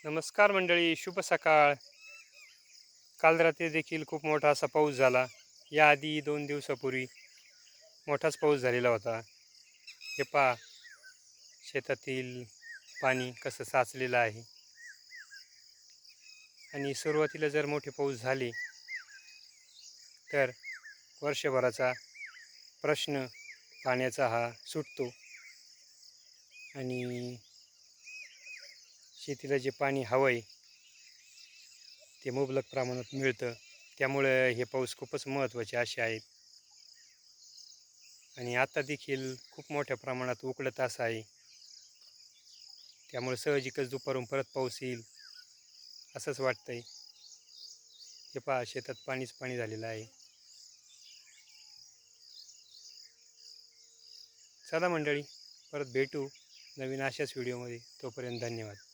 नमस्कार मंडळी, शुभ सकाळ. काल रात्री देखील खूप मोठा असा पाऊस झाला. याआधी 2 दिवसापूर्वी मोठाच पाऊस झालेला होता. हे पहा, शेतातील पाणी कसं साचलेलं आहे. आणि सुरुवातीला जर मोठे पाऊस झाले तर वर्षभराचा प्रश्न पाण्याचा हा सुटतो आणि शेतीला जे पाणी हवं आहे ते मुबलक प्रमाणात मिळतं. त्यामुळे हे पाऊस खूपच महत्त्वाचे असे आहेत. आणि आता देखील खूप मोठ्या प्रमाणात उकडत असं आहे. त्यामुळे साहजिकच दुपारून परत पाऊस येईल असंच वाटतंय. हे पहा, शेतात पाणीच पाणी झालेलं आहे. चला मंडळी, परत भेटू नवीन अशाच व्हिडिओमध्ये. तोपर्यंत धन्यवाद.